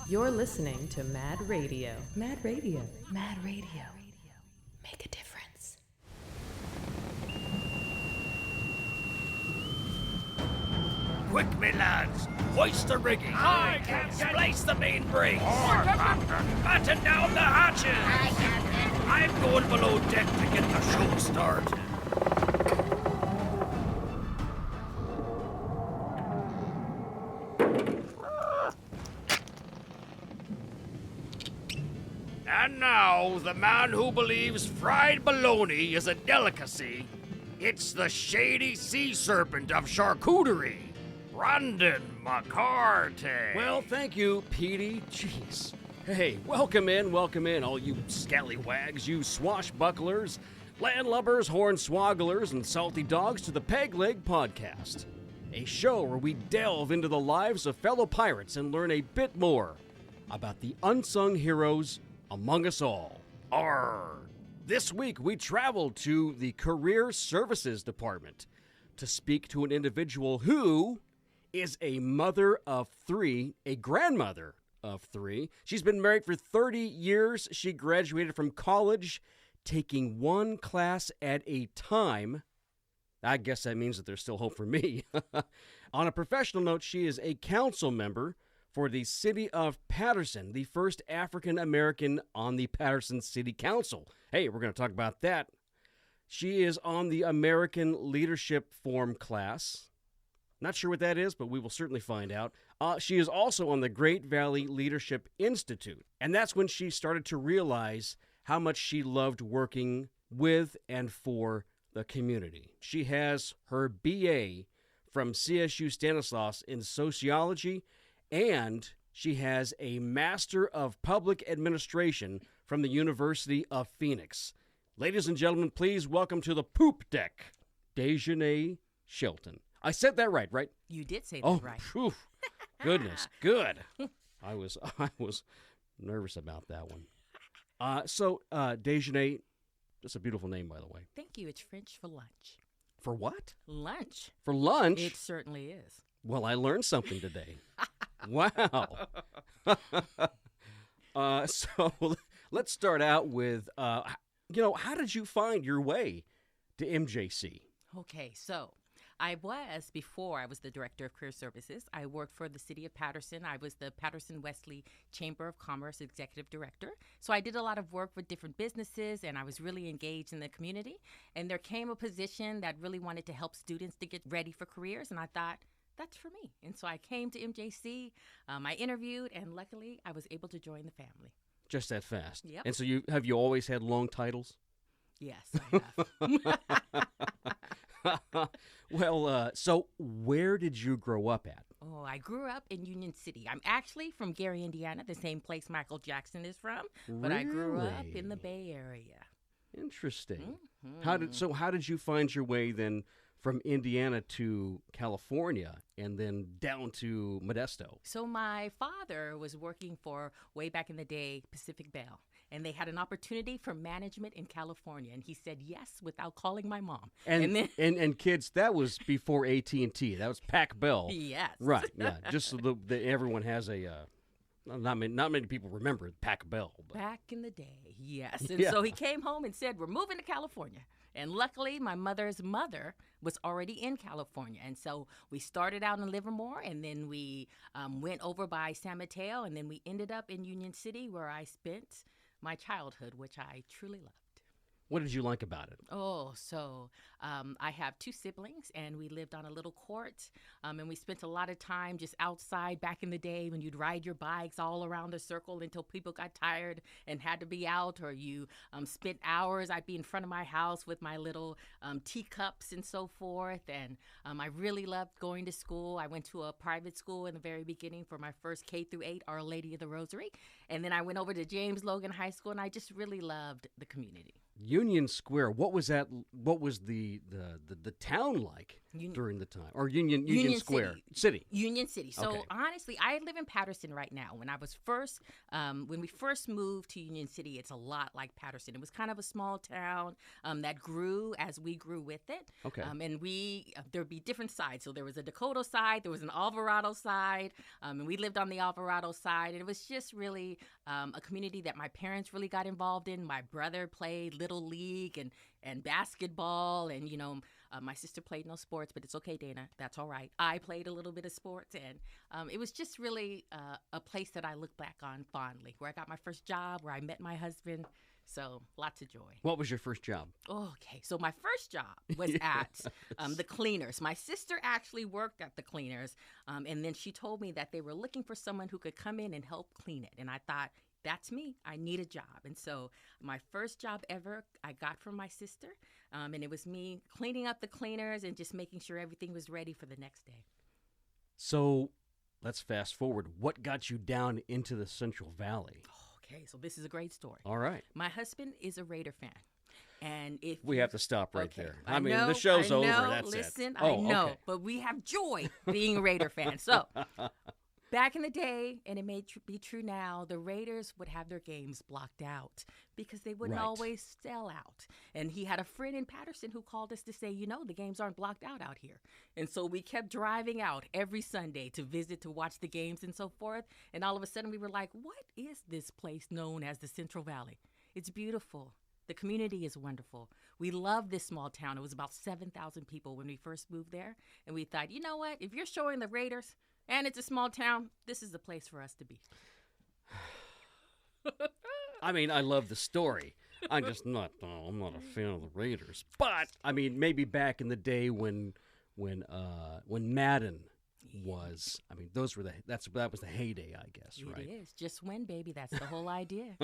You're listening to Mad Radio. Mad Radio. Mad Radio. Make a difference. Quick, me lads! Hoist the rigging! Aye, Captain! Splice the main brace! Batten down the hatches! Aye, Captain! I'm going below deck to get the show started. And now, the man who believes fried bologna is a delicacy. It's the shady sea serpent of charcuterie, Brandon McCarty. Well, thank you, Petey. Jeez. Hey, welcome in, all you scallywags, you swashbucklers, landlubbers, hornswogglers, and salty dogs to the Peg Leg Podcast, a show where we delve into the lives of fellow pirates and learn a bit more about the unsung heroes among us all. Arr! This week we traveled to the Career Services Department to speak to an individual who is a mother of three, a grandmother of three. She's been married for 30 years. She graduated from college, taking one class at a time. I guess that means that there's still hope for me. On a professional note, she is a council member for the city of Patterson, the first African American on the Patterson City Council. Hey, we're going to talk about that. She is on the American Leadership Form class. Not sure what that is, but we will certainly find out. She is also on the Great Valley Leadership Institute, and that's when she started to realize how much she loved working with and for the community. She has her BA from CSU Stanislaus in sociology, and she has a Master of Public Administration from the University of Phoenix. Ladies and gentlemen, please welcome to the poop deck, Dejeune Shelton. I said that right? You did say that right. Phew. Goodness, good. I was nervous about that one. So, Dejeune, that's a beautiful name, by the way. Thank you. It's French for lunch. For what? Lunch. For lunch? It certainly is. Well, I learned something today. Wow. So let's start out with, how did you find your way to MJC? Okay, so before I was the director of career services, I worked for the city of Patterson. I was the Patterson Wesley Chamber of Commerce executive director. So I did a lot of work with different businesses, and I was really engaged in the community. And there came a position that really wanted to help students to get ready for careers, and I thought, that's for me. And so I came to MJC, I interviewed, and luckily I was able to join the family. Just that fast? Yep. And so have you always had long titles? Yes, I have. Well, so where did you grow up at? Oh, I grew up in Union City. I'm actually from Gary, Indiana, the same place Michael Jackson is from. But I grew up in the Bay Area. Interesting. Mm-hmm. How did you find your way then from Indiana to California and then down to Modesto? So my father was working for, way back in the day, Pacific Bell. And they had an opportunity for management in California. And he said yes without calling my mom. And then, and kids, that was before AT&T. That was Pac Bell. Yes. Right, yeah. Just so everyone has a... Not many people remember Pac Bell. But. Back in the day, yes. And so he came home and said, we're moving to California. And luckily, my mother's mother was already in California. And so we started out in Livermore, and then we went over by San Mateo, and then we ended up in Union City, where I spent my childhood, which I truly loved. What did you like about it? Oh, so I have two siblings, and we lived on a little court, and we spent a lot of time just outside back in the day when you'd ride your bikes all around a circle until people got tired and had to be out, or you spent hours. I'd be in front of my house with my little teacups and so forth, and I really loved going to school. I went to a private school in the very beginning for my first K through 8, Our Lady of the Rosary, and then I went over to James Logan High School, and I just really loved the community. Union Square. What was that? What was the town like? during the time? Or Union Square? City. Union City. So Okay. honestly, I live in Patterson right now. When we first moved to Union City, it's a lot like Patterson. It was kind of a small town that grew as we grew with it. Okay. And there'd be different sides. So there was a Dakota side, there was an Alvarado side, and we lived on the Alvarado side. And it was just really a community that my parents really got involved in. My brother played Little League and basketball, and my sister played no sports, but it's okay, Dana. That's all right. I played a little bit of sports, and it was just really a place that I look back on fondly, where I got my first job, where I met my husband. So lots of joy. What was your first job? Okay, so my first job was at the Cleaners. My sister actually worked at the Cleaners, and then she told me that they were looking for someone who could come in and help clean it. And I thought, that's me. I need a job. And so my first job ever I got from my sister, and it was me cleaning up the Cleaners and just making sure everything was ready for the next day. So let's fast forward. What got you down into the Central Valley? Okay, so this is a great story. All right. My husband is a Raider fan. And if We have to stop right Okay, there. I mean, know, the show's I over. know, That's listen, it. I know, Okay. but we have joy being a Raider fans. So back in the day, and it may be true now, the Raiders would have their games blocked out because they wouldn't Right. always sell out. And he had a friend in Patterson who called us to say, the games aren't blocked out here. And so we kept driving out every Sunday to visit, to watch the games and so forth. And all of a sudden we were like, what is this place known as the Central Valley? It's beautiful. The community is wonderful. We love this small town. It was about 7,000 people when we first moved there. And we thought, you know what? If you're showing the Raiders and it's a small town, this is the place for us to be. I mean, I love the story. I'm just not. I'm not a fan of the Raiders. But I mean, maybe back in the day when Madden was. I mean, that was the heyday, I guess, right? It is. Just win, baby. That's the whole idea.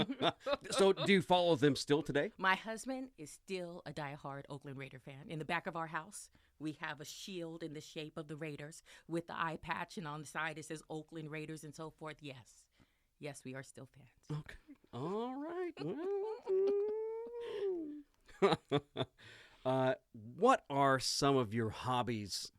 So, do you follow them still today? My husband is still a diehard Oakland Raider fan. In the back of our house, we have a shield in the shape of the Raiders with the eye patch, and on the side it says Oakland Raiders and so forth. Yes, we are still fans. Okay. All right. What are some of your hobbies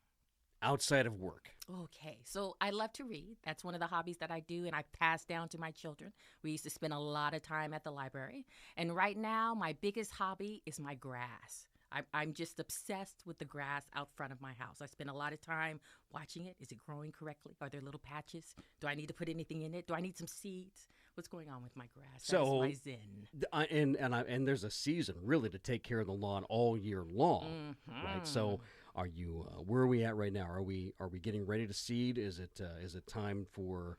outside of work? Okay, so I love to read. That's one of the hobbies that I do, and I pass down to my children. We used to spend a lot of time at the library. And right now, my biggest hobby is my grass. I'm just obsessed with the grass out front of my house. I spend a lot of time watching it. Is it growing correctly? Are there little patches? Do I need to put anything in it? Do I need some seeds? What's going on with my grass? So, That's my zen. And there's a season really to take care of the lawn all year long, right? So, are you? Where are we at right now? Are we getting ready to seed? Is it time for?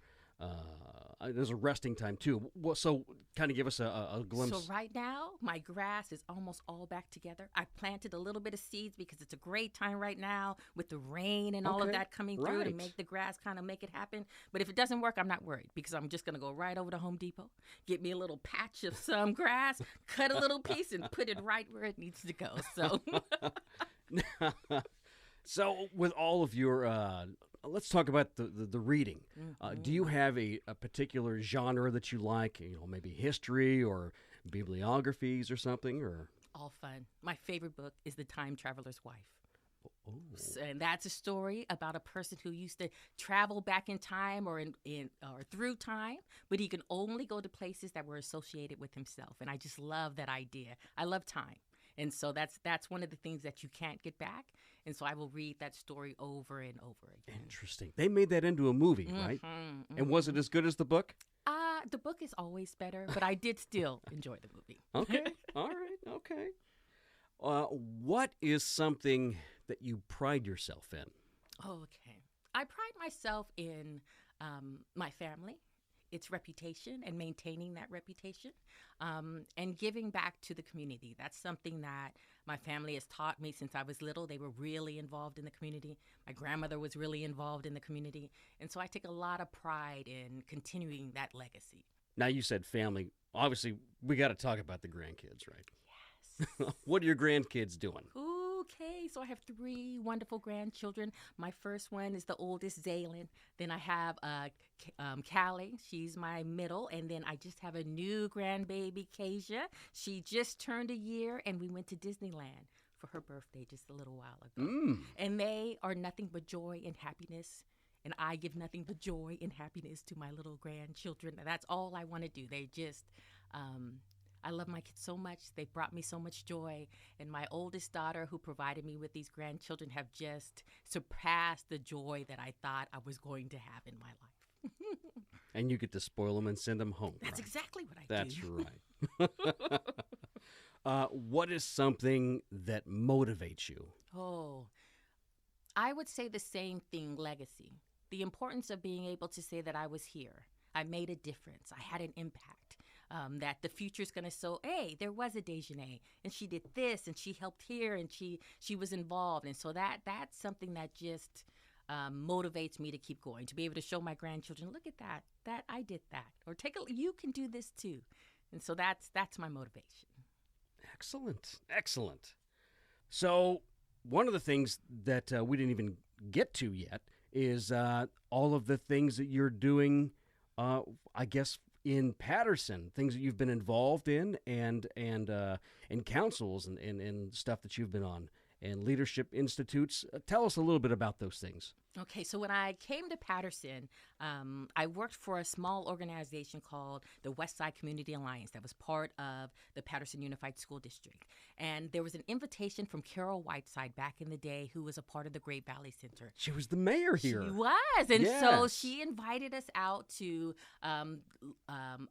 There's a resting time too. So, kind of give us a glimpse. So right now, my grass is almost all back together. I planted a little bit of seeds because it's a great time right now with the rain and all of Okay, that coming through to right. make the grass kind of make it happen. But if it doesn't work, I'm not worried because I'm just going to go right over to Home Depot, get me a little patch of some grass, cut a little piece and put it right where it needs to go. So So, with all of your, let's talk about the reading. Do you have a particular genre that you like? Maybe history or bibliographies or something, or all fun. My favorite book is The Time Traveler's Wife. oh, And that's a story about a person who used to travel back in time or or through time, but he can only go to places that were associated with himself. And I just love that idea. I love time. And so that's one of the things that you can't get back. And so I will read that story over and over again. interesting. They made that into a movie, right? And was it as good as the book? The book is always better, but I did still enjoy the movie. Okay. All right. Okay. What is something that you pride yourself in? Okay. I pride myself in my family, its reputation, and maintaining that reputation, and giving back to the community. That's something that my family has taught me since I was little. They were really involved in the community. My grandmother was really involved in the community. And so I take a lot of pride in continuing that legacy. Now, you said family. Obviously, we got to talk about the grandkids, right? Yes. What are your grandkids doing? Okay, so I have 3 wonderful grandchildren. My first one is the oldest, Zaylin. Then I have Callie. She's my middle. And then I just have a new grandbaby, Kasia. She just turned a year, and we went to Disneyland for her birthday just a little while ago. And they are nothing but joy and happiness. And I give nothing but joy and happiness to my little grandchildren. That's all I want to do. They just, I love my kids so much. They brought me so much joy. And my oldest daughter, who provided me with these grandchildren, have just surpassed the joy that I thought I was going to have in my life. And you get to spoil them and send them home. That's right? exactly what I That's do. right. What is something that motivates you? Oh, I would say the same thing, legacy. The importance of being able to say that I was here. I made a difference. I had an impact. That the future's going to show, hey, there was a Dejeune, and she did this, and she helped here, and she was involved. And so that's something that just motivates me to keep going, to be able to show my grandchildren, look at that I did that, or you can do this too. And so that's my motivation. Excellent. So one of the things that we didn't even get to yet is all of the things that you're doing, I guess, in Patterson, things that you've been involved in, and councils and stuff that you've been on, and leadership institutes. Tell us a little bit about those things. Okay, so when I came to Patterson, I worked for a small organization called the Westside Community Alliance that was part of the Patterson Unified School District. And there was an invitation from Carol Whiteside back in the day, who was a part of the Great Valley Center. She was the mayor here. She was. And so Yes. she invited us out to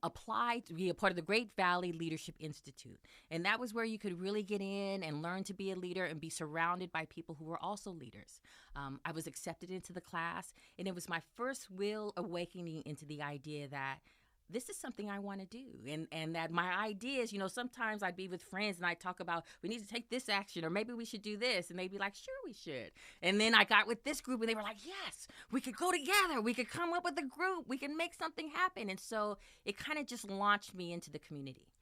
apply to be a part of the Great Valley Leadership Institute. And that was where you could really get in and learn to be a leader and be surrounded by people who were also leaders. I was accepted into the class, and it was my first real awakening into the idea that this is something I want to do. And that my ideas, sometimes I'd be with friends and I'd talk about, we need to take this action, or maybe we should do this. And they'd be like, sure, we should. And then I got with this group and they were like, yes, we could go together. We could come up with a group. We can make something happen. And so it kind of just launched me into the community.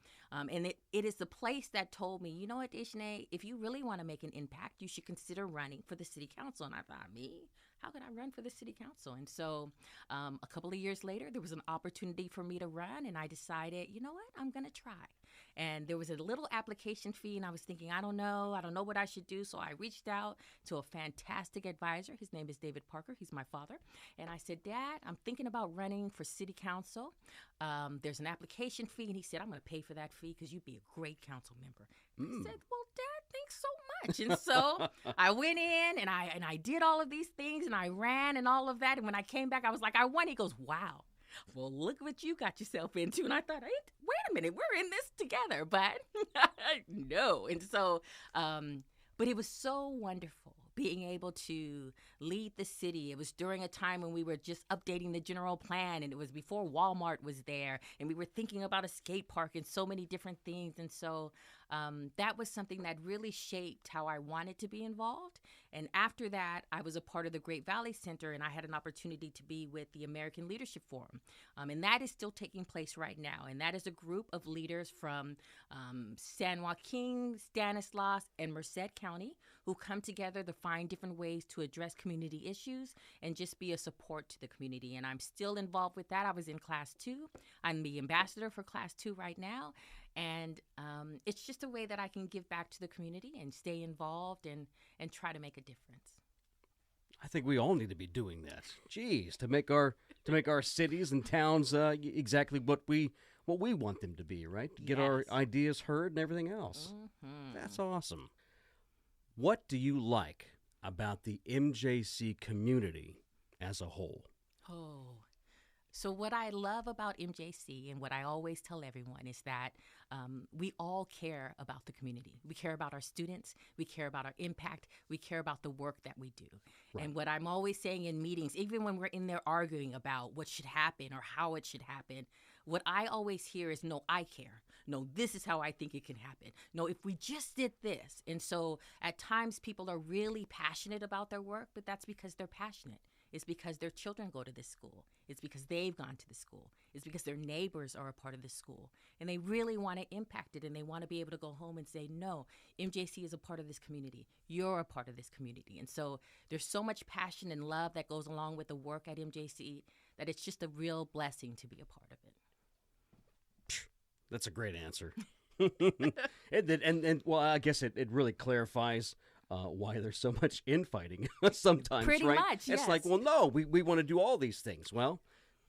And it is the place that told me, you know what, Dejeune, if you really want to make an impact, you should consider running for the city council. And I thought, me? How could I run for the city council? And so a couple of years later, there was an opportunity for me to run, and I decided, you know what, I'm going to try. And there was a little application fee, and I was thinking, I don't know what I should do. So I reached out to a fantastic advisor. His name is David Parker. He's my father. And I said, Dad, I'm thinking about running for city council. There's an application fee. And he said, I'm going to pay for that fee because you'd be a great council member. I said, well, Dad, thanks so much. And so I went in and I did all of these things, and I ran and all of that. And when I came back, I was like, I won. He goes, wow. Well, look what you got yourself into. And I thought, wait a minute, we're in this together. But no. And so, but it was so wonderful being able to lead the city. It was during a time when we were just updating the general plan, and it was before Walmart was there, and we were thinking about a skate park and so many different things. And so that was something that really shaped how I wanted to be involved. And after that, I was a part of the Great Valley Center, and I had an opportunity to be with the American Leadership Forum. And that is still taking place right now. And that is a group of leaders from San Joaquin, Stanislaus, and Merced County who come together to find different ways to address community issues and just be a support to the community. And I'm still involved with that. I was in Class 2. I'm the ambassador for Class 2 right now. And it's just a way that I can give back to the community and stay involved and try to make a difference. I think we all need to be doing that. Geez, to make our cities and towns exactly what we want them to be, right? To get our ideas heard and everything else. Mm-hmm. That's awesome. What do you like about the MJC community as a whole? Oh, so what I love about MJC, and what I always tell everyone, is that we all care about the community. We care about our students. We care about our impact. We care about the work that we do. Right. And what I'm always saying in meetings, even when we're in there arguing about what should happen or how it should happen, what I always hear is, no, I care. No, this is how I think it can happen. No, if we just did this. And so at times people are really passionate about their work, but that's because they're passionate. It's because their children go to this school. It's because they've gone to the school. It's because their neighbors are a part of the school. And they really want to impact it, and they want to be able to go home and say, no, MJC is a part of this community. You're a part of this community. And so there's so much passion and love that goes along with the work at MJC that it's just a real blessing to be a part of it. That's a great answer. and well, I guess it really clarifies why there's so much infighting sometimes, Pretty right? much, It's yes. like, well, no, we want to do all these things. Well,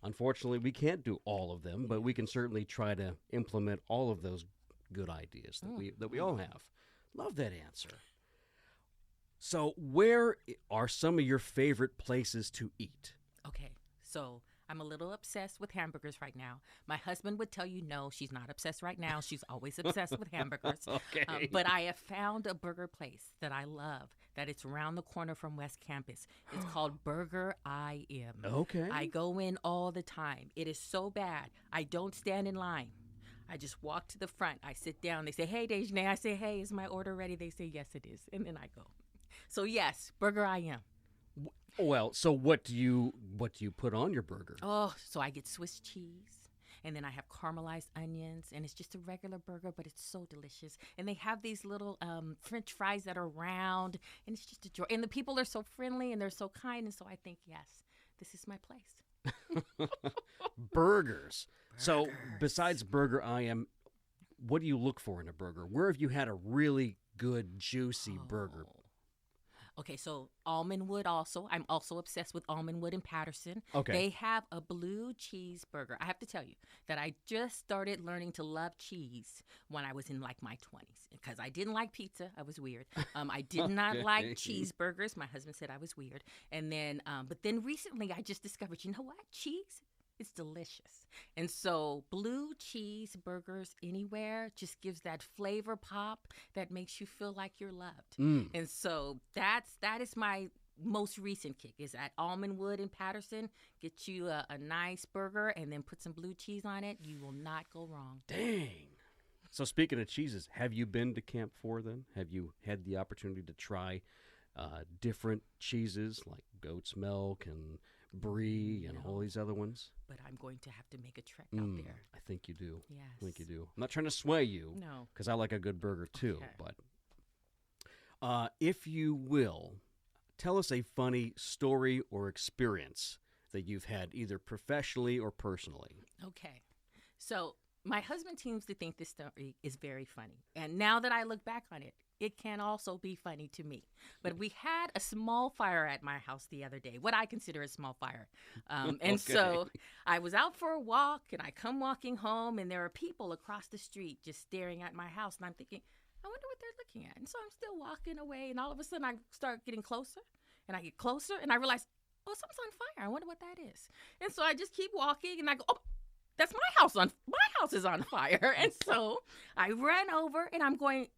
unfortunately, we can't do all of them, but we can certainly try to implement all of those good ideas that we all have. Love that answer. So, where are some of your favorite places to eat? Okay, so I'm a little obsessed with hamburgers right now. My husband would tell you no, she's not obsessed right now. She's always obsessed with hamburgers. Okay. But I have found a burger place that I love, that it's around the corner from West Campus. It's called Burger I Am. Okay. I go in all the time. It is so bad. I don't stand in line. I just walk to the front. I sit down. They say, hey, Dejeune. I say, hey, is my order ready? They say, yes, it is. And then I go. So, yes, Burger I Am. Well, so what do you put on your burger? Oh, so I get Swiss cheese, and then I have caramelized onions, and it's just a regular burger, but it's so delicious. And they have these little French fries that are round, and it's just a joy. And the people are so friendly, and they're so kind, and so I think, yes, this is my place. Burgers. So besides Burger I Am, what do you look for in a burger? Where have you had a really good, juicy burger? Okay, so Almondwood also. I'm also obsessed with Almondwood in Patterson. Okay. They have a blue cheeseburger. I have to tell you that I just started learning to love cheese when I was in like my 20s because I didn't like pizza. I was weird. I did not like cheeseburgers. My husband said I was weird. And then, but then recently I just discovered, you know what? Cheese, it's delicious. And so blue cheeseburgers anywhere just gives that flavor pop that makes you feel like you're loved. And so that is my most recent kick is at Almondwood in Patterson. Get you a nice burger and then put some blue cheese on it. You will not go wrong. Dang. So speaking of cheeses, have you been to Camp 4 then? Have you had the opportunity to try different cheeses like goat's milk and brie and all these other ones? But I'm going to have to make a trek out there. I think you do. Yes. I think you do. I'm not trying to sway you. No. Because I like a good burger too. Okay. But if you will, tell us a funny story or experience that you've had either professionally or personally. Okay. So my husband seems to think this story is very funny. And now that I look back on it, it can also be funny to me. But we had a small fire at my house the other day, what I consider a small fire. And so I was out for a walk, and I come walking home, and there are people across the street just staring at my house. And I'm thinking, I wonder what they're looking at. And so I'm still walking away, and all of a sudden I start getting closer, and I get closer, and I realize, oh, something's on fire. I wonder what that is. And so I just keep walking, and I go, oh, that's my house is on fire. And so I ran over and I'm going,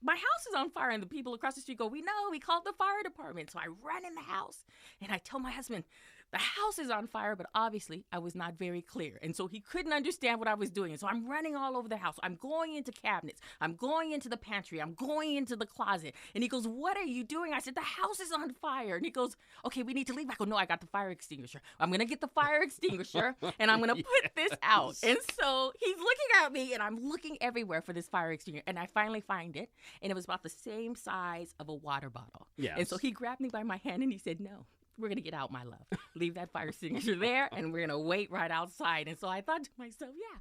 my house is on fire. And the people across the street go, we know, we called the fire department. So I run in the house and I tell my husband, the house is on fire, but obviously I was not very clear. And so he couldn't understand what I was doing. And so I'm running all over the house. I'm going into cabinets. I'm going into the pantry. I'm going into the closet. And he goes, what are you doing? I said, the house is on fire. And he goes, okay, we need to leave. I go, no, I got the fire extinguisher. I'm going to get the fire extinguisher and I'm going to put this out. And so he's looking at me and I'm looking everywhere for this fire extinguisher. And I finally find it. And it was about the same size of a water bottle. Yes. And so he grabbed me by my hand and he said, no. We're going to get out, my love. Leave that fire extinguisher there, and we're going to wait right outside. And so I thought to myself, yeah,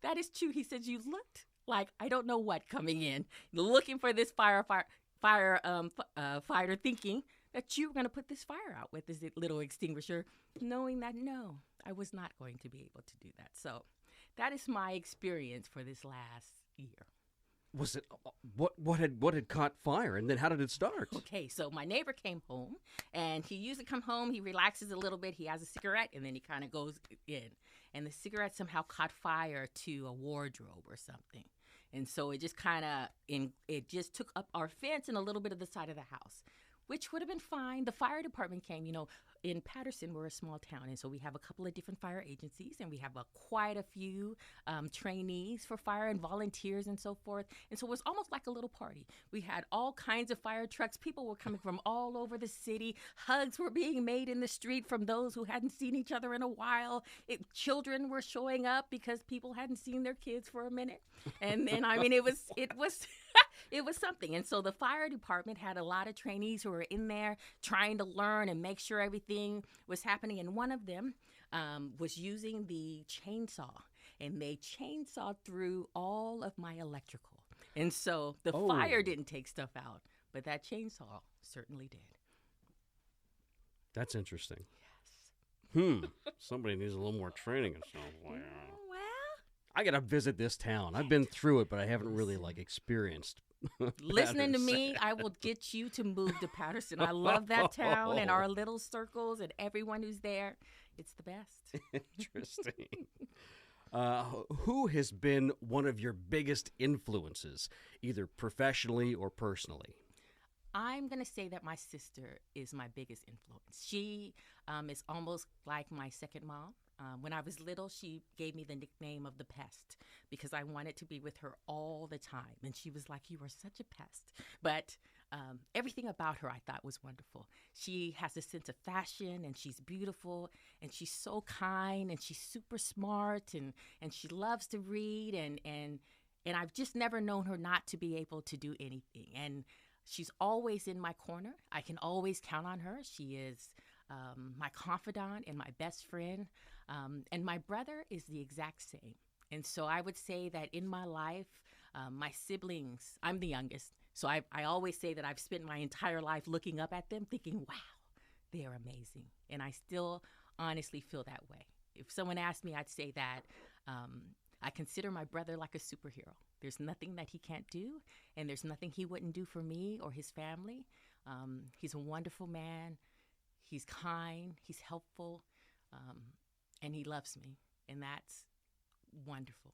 that is true. He said, you looked like I don't know what coming in, looking for this fighter, thinking that you were going to put this fire out with this little extinguisher, knowing that, no, I was not going to be able to do that. So that is my experience for this last year. Was it what had caught fire, and then how did it start? Okay, so my neighbor came home, and he usually come home, he relaxes a little bit, he has a cigarette, and then he kind of goes in. And the cigarette somehow caught fire to a wardrobe or something. And so it just it just took up our fence and a little bit of the side of the house, which would have been fine. The fire department came, in Patterson, we're a small town, and so we have a couple of different fire agencies, and we have quite a few trainees for fire and volunteers and so forth. And so it was almost like a little party. We had all kinds of fire trucks. People were coming from all over the city. Hugs were being made in the street from those who hadn't seen each other in a while. Children were showing up because people hadn't seen their kids for a minute. And then, it was it was something. And so the fire department had a lot of trainees who were in there trying to learn and make sure everything was happening. And one of them was using the chainsaw. and they chainsawed through all of my electrical. And so the fire didn't take stuff out, but that chainsaw certainly did. That's interesting. Yes. Somebody needs a little more training and stuff. Well, I gotta visit this town. I've been through it, but I haven't really experienced. listening to Patterson. me, I will get you to move to Patterson. I love that town and our little circles and everyone who's there. It's the best. Interesting. Who has been one of your biggest influences, either professionally or personally? I'm going to say that my sister is my biggest influence. She is almost like my second mom. When I was little, she gave me the nickname of the pest because I wanted to be with her all the time. And she was like, "You are such a pest." But everything about her I thought was wonderful. She has a sense of fashion, and she's beautiful, and she's so kind, and she's super smart, and she loves to read. And I've just never known her not to be able to do anything. And she's always in my corner. I can always count on her. She is my confidant and my best friend. And my brother is the exact same. And so I would say that in my life, my siblings, I'm the youngest. So I always say that I've spent my entire life looking up at them thinking, wow, they are amazing. And I still honestly feel that way. If someone asked me, I'd say that I consider my brother like a superhero. There's nothing that he can't do, and there's nothing he wouldn't do for me or his family. He's a wonderful man. He's kind. He's helpful. And he loves me, and that's wonderful.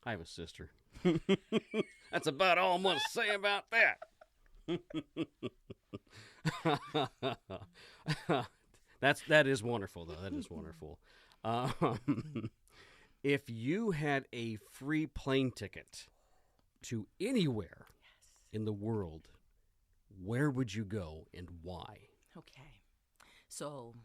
I have a sister. That's about all I'm going to say about that. That is wonderful, though. That is wonderful. If you had a free plane ticket to anywhere in the world, where would you go and why? Okay. So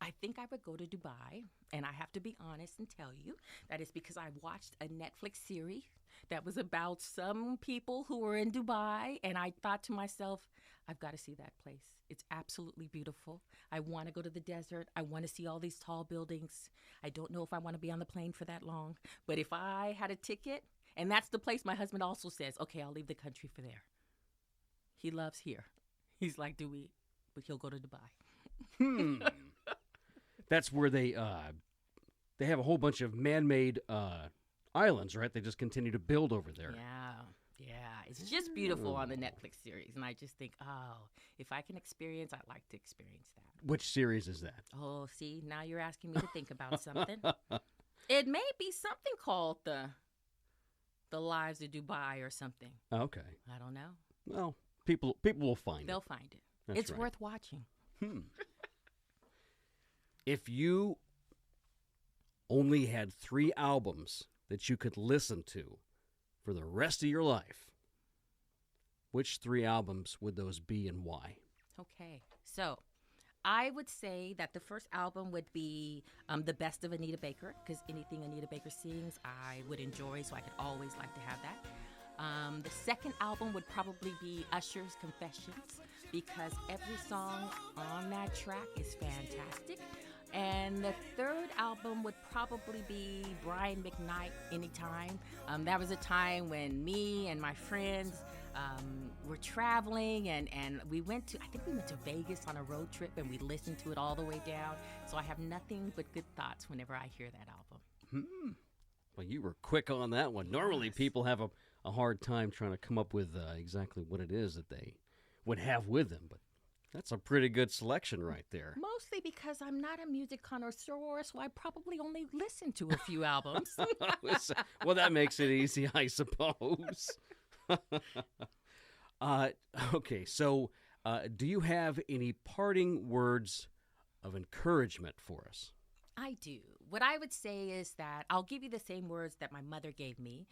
I think I would go to Dubai, and I have to be honest and tell you that is because I watched a Netflix series that was about some people who were in Dubai, and I thought to myself, I've got to see that place. It's absolutely beautiful. I want to go to the desert. I want to see all these tall buildings. I don't know if I want to be on the plane for that long, but if I had a ticket, and that's the place my husband also says, okay, I'll leave the country for there. He loves here. He's like, but he'll go to Dubai. That's where they have a whole bunch of man-made islands, right? They just continue to build over there. Yeah. It's just beautiful on the Netflix series. And I just think, if I can experience, I'd like to experience that. Which series is that? Oh, see, now you're asking me to think about something. It may be something called the Lives of Dubai or something. Okay. I don't know. Well, people will find They'll it. find it. That's It's right. worth watching. If you only had 3 albums that you could listen to for the rest of your life, which 3 albums would those be and why? Okay. So I would say that the first album would be The Best of Anita Baker, because anything Anita Baker sings, I would enjoy, so I could always like to have that. The second album would probably be Usher's Confessions, because every song on that track is fantastic. And the third album would probably be Brian McKnight, Anytime. That was a time when me and my friends were traveling, and we went to Vegas on a road trip, and we listened to it all the way down. So I have nothing but good thoughts whenever I hear that album. Well, you were quick on that one. Normally, people have a hard time trying to come up with exactly what it is that they would have with them, but that's a pretty good selection right there. Mostly because I'm not a music connoisseur, so I probably only listen to a few albums. Well, that makes it easy, I suppose. Okay, so do you have any parting words of encouragement for us? I do. What I would say is that I'll give you the same words that my mother gave me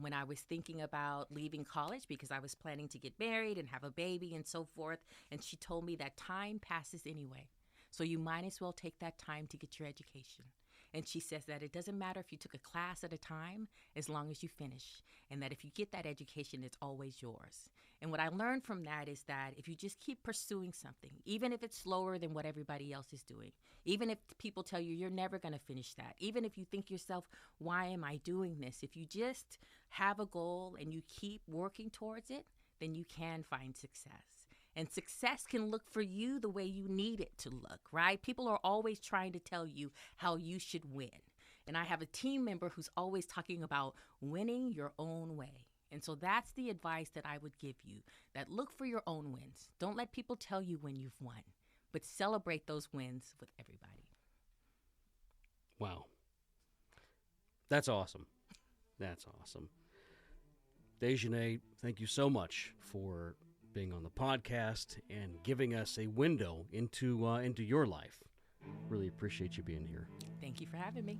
when I was thinking about leaving college, because I was planning to get married and have a baby and so forth. And she told me that time passes anyway. So you might as well take that time to get your education. And she says that it doesn't matter if you took a class at a time, as long as you finish. And that if you get that education, it's always yours. And what I learned from that is that if you just keep pursuing something, even if it's slower than what everybody else is doing, even if people tell you you're never going to finish that, even if you think yourself, why am I doing this? If you just have a goal and you keep working towards it, then you can find success. And success can look for you the way you need it to look, right? People are always trying to tell you how you should win. And I have a team member who's always talking about winning your own way. And so that's the advice that I would give you, that look for your own wins. Don't let people tell you when you've won, but celebrate those wins with everybody. Wow. That's awesome. That's awesome. Dejeune, thank you so much for being on the podcast and giving us a window into your life. Really appreciate you being here. Thank you for having me.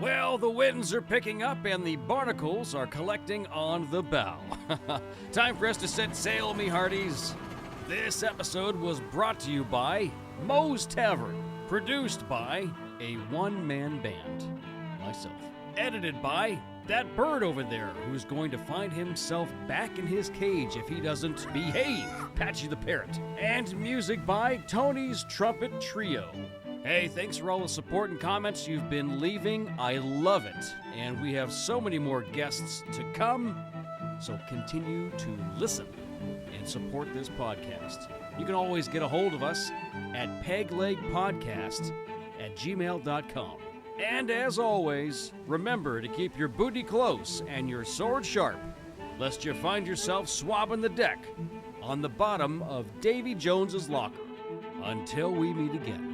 Well, the winds are picking up and the barnacles are collecting on the bow. Time for us to set sail, me hearties. This episode was brought to you by Moe's Tavern, produced by a one-man band, myself. Edited by that bird over there who's going to find himself back in his cage if he doesn't behave, Patchy the Parrot. And music by Tony's Trumpet Trio. Hey, thanks for all the support and comments you've been leaving. I love it. And we have so many more guests to come, so continue to listen and support this podcast. You can always get a hold of us at peglegpodcast@gmail.com. And as always, remember to keep your booty close and your sword sharp, lest you find yourself swabbing the deck on the bottom of Davy Jones's locker. Until we meet again.